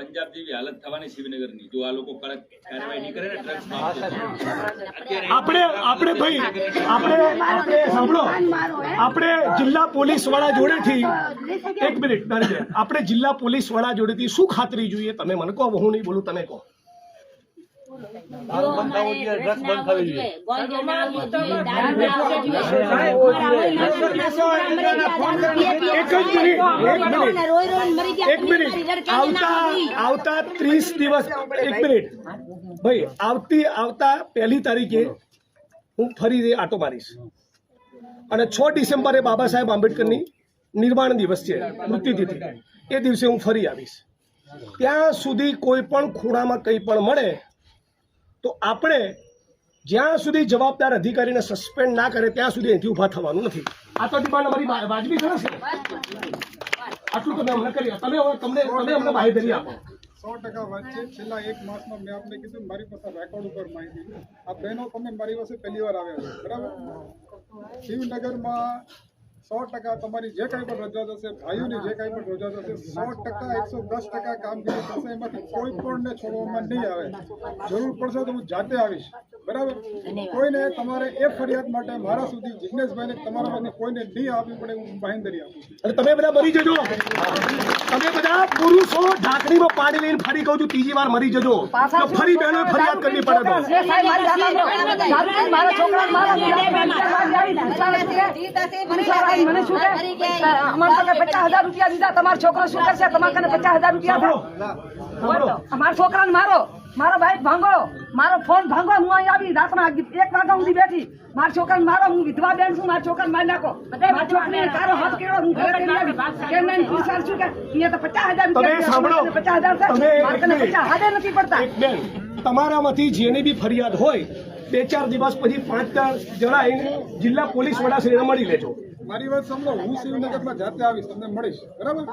પંજાબ જેવી હાલત થવાની શિવનગરની જો આ લોકો કડક કાર્યવાહી નહીં કરે ને ડ્રગ્સ આપણે સાંભળો, આપણે જિલ્લા પોલીસ વડા જોડેથી એક મિનિટ આપણે જિલ્લા પોલીસ વડા જોડેથી શું ખાતરી જોઈએ તમે મને કહો, હું નહીં બોલું, તમે કહો. આવતા 30 દિવસ એક મિનિટ ભાઈ આવતા 1 તારીખે હું ફરી આટો મારીશ અને 6 ડિસેમ્બરે બાબા સાહેબ આંબેડકરની નિર્વાણ દિવસ છે, મૃત્યુતિથિ, એ દિવસે હું ફરી આવીશ. ત્યાં સુધી કોઈ પણ ખૂણામાં કંઈ પણ મળે તો આપણે જ્યાં સુધી જવાબદાર અધિકારીને સસ્પેન્ડ ના કરે ત્યાં સુધી અહીંથી ઊભા થવાનું નથી. આ તો ડિમાન્ડ અમારી વાજબી છે. આટલું તમે અમને કરી, તમે અમને બાહેધરી આપો. 100% વાત છે. છેલ્લા 1 માસમાં મેં આપને કીધું મારી પાસે રેકોર્ડ ઉપર માહિતી, આ બહેનો તમે મારી પાસે પહેલી વાર આવ્યા છો, બરાબર? શિવનગરમાં 100% તમારી જે કાંઈ પણ રજૂઆત હશે, ભાઈઓની જે કાંઈ પણ રજૂઆત હશે, 100% 110% કામગીરી થશે. એમાંથી કોઈ પણને છોડવામાં નહીં આવે. જરૂર પડશે તો હું જાતે આવીશ, બરાબર? કોઈને તમારે એ ફરિયાદ માટે મારા સુધી જિજ્ઞેશભાઈને તમારા કોઈને નહીં આપવી પડે, હું બાંહેધરી આપું છું. અને તમે બધા મરી જજો, તમે બધા પુરુષો ઢાંકણીમાં પાણી લઈને ફરી કહું છું ત્રીજી વાર મરી જજો, તો ફરી બહેનો ફરિયાદ કરવી પડે. તમારો છોકરો શું કરશે? તમારે 50,000 રૂપિયા અમારા છોકરાને મારો ભાઈ ભાંગો, મારો ફોન ભાંગો. હું અહીં આવી રાતના 1 વાગ્યા સુધી બેઠી, મારા છોકરાને મારો. હું વિધવા બેન છું, મારા છોકરાને મારી નાખો. મારા છોકરીને તારો હાથ કેળો, હું ઘરે કરી આવી. કેમ નહીં પૂછાર છું કે અહીંયા તો 50,000 રૂપિયા 50,000 નથી પડતા. તમારામાંથી જેની બી ફરિયાદ હોય 2-4 દિવસ પછી 5 જણા જિલ્લા પોલીસ વડા શ્રીને મળી લેજો. મારી વાત સાંભળો, હું શિવનગરમાં જાતે આવીશ, તમને મળીશ, બરાબર?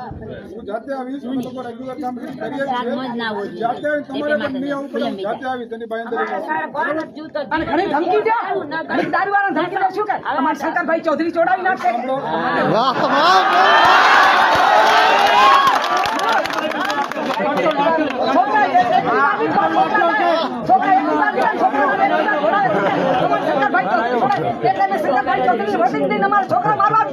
હું જાતે આવીશ, હું તમારે રેગ્યુલર કામ કરીએ છીએ. જાતે આવીશ, તમારે પણ નહીં આવવું પડે, હું જાતે આવીશ, તેની બાંહેધરી. અને ઘણી ધમકી દે, ઘણી દારૂવાળા ધમકી દે. શું કે અમારા શંકરભાઈ ચૌધરી ચોડાવી નાખશે? છોકરા મારવા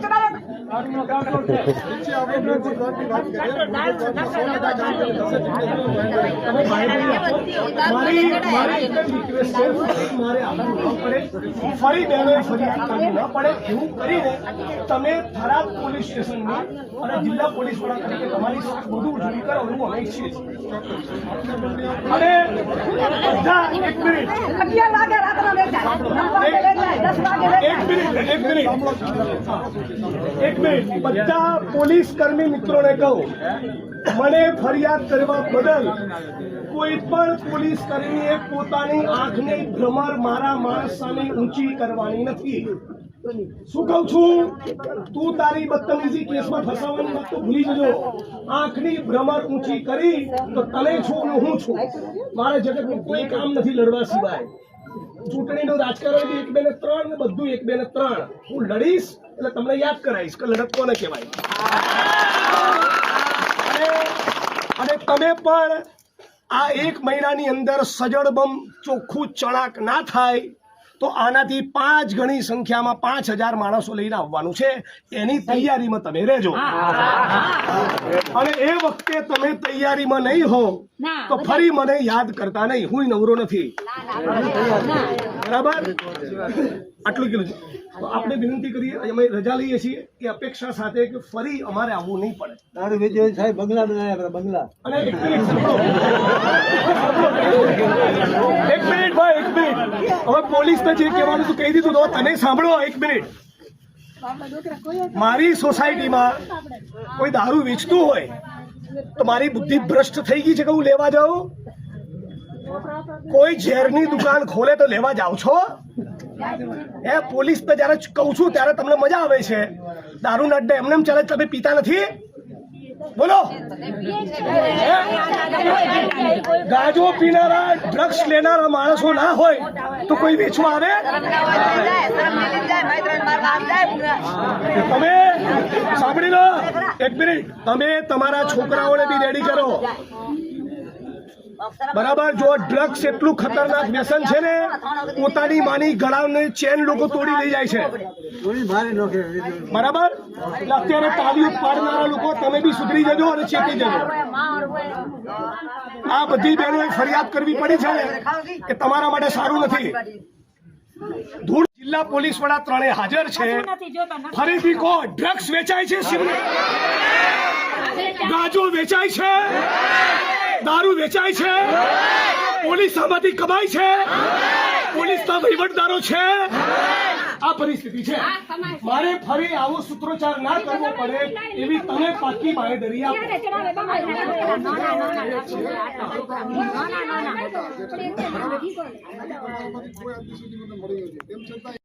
ફરી બહેનો ફરિયાદ કરવી ન પડે એવું કરીને તમે થરાદ પોલીસ સ્ટેશનમાં અને જિલ્લા પોલીસ વડા તરીકે તમારી બધું ઉજળી કરો એવું અમે ઈચ્છીએ છીએ. અને બધા એક મિનિટ બધા પોલીસ કર્મી મિત્રોને કહું, મને ફરિયાદ કરવા બદલ કોઈ પણ પોલીસ કર્મીએ પોતાની આંખની ભ્રમર મારા માણસ સામે ઊંચી કરવાની નથી. શું કહું છું? તું તારી બદતમીજી કેસમાં ફસાવાની વાત તો ભૂલી જજો. આંખની ભ્રમર ઊંચી કરી તો તને છું ને હું છું. મારે જગતનું કોઈ કામ નથી લડવા સિવાય. ચૂંટણીનું રાજકારણ 1, 2 ને 3 ને બધું 1, 2 ને 3 હું લડીશ એટલે તમને યાદ કરાવીશ કે લડત કોને કહેવાય. અને તમે પણ આ 1 મહિનાની અંદર સજડબમ ચોખ્ખું ચણાક ના થાય તો આનાથી 5 ગણી સંખ્યામાં 5,000 માણસો લઈને આવવાનું છે. એની તૈયારીમાં તમે રહેજો. અને એ વખતે તમે તૈયારીમાં નહીં હો તો ફરી મને યાદ કરતા નહીં. હું નવરો નથી, બરાબર? આટલું કીધું. તો આપણે વિનંતી કરીએ, અમે રજા લઈએ છીએ એ અપેક્ષા સાથે કે ફરી અમારે આવવું નહીં પડે. તારું વિજય સાહેબ બંગલા બનાવ્યા, બંગલા. અને એક મિનિટ ભાઈ, 1 મિનિટ. હવે પોલીસને જે કહેવાનું હતું કહી દીધું. તો તમે સાંભળો 1 મિનિટ. મારી સોસાયટીમાં કોઈ દારૂ વેચતું હોય તો મારી બુદ્ધિ ભ્રષ્ટ થઈ ગઈ છે કે હું લેવા જાઉં? કોઈ ઝેરની દુકાન ખોલે તો લેવા જાવ છો? એ પોલીસ ને જયારે કહું છું ત્યારે તમને મજા આવે છે. દારૂ અડ્ડે એમને ચાલે, તમે પીતા નથી? બોલો. ગાજો પીનારા, ડ્રગ્સ લેનારા માણસો ના હોય તો કોઈ વેચવા આવે? તમે સાંભળી લો 1 મિનિટ. તમે તમારા છોકરાઓને બી રેડી કરો. બરાબર. જો ડ્રગ્સ એટલું ખતરનાક વ્યસન છે ને, પોતાની માની ગળાની ચેન લોકો તોડી લઈ જાય છે. થોડી ભારે નોખે બરાબર. એટલે અત્યારે તાલીઓ પાડનારા લોકો તમે બી સુધરી જજો અને ચેતી જજો. આ બધી બહેનોએ ફરિયાદ કરવી પડી છે ને કે તમારા માટે સારું નથી. ધૂળ જિલ્લા પોલીસ વડા ત્રણે હાજર છે. ફરીથી કહો, ડ્રગ્સ વેચાય છે શિવનગર, ગાંજો વેચાય છે, દારૂ વેચાય છે, પોલીસ આમાંથી કમાય છે, પોલીસના વહીવટદારો છે. આ પરિસ્થિતિ છે. મારે ફરી આવો સૂત્રોચ્ચાર ના કરવો પડે એવી તમે પાકી બાંહેધરી આપો. કોઈ આદિ સુધી મને મળ્યું નથી તેમ છતાં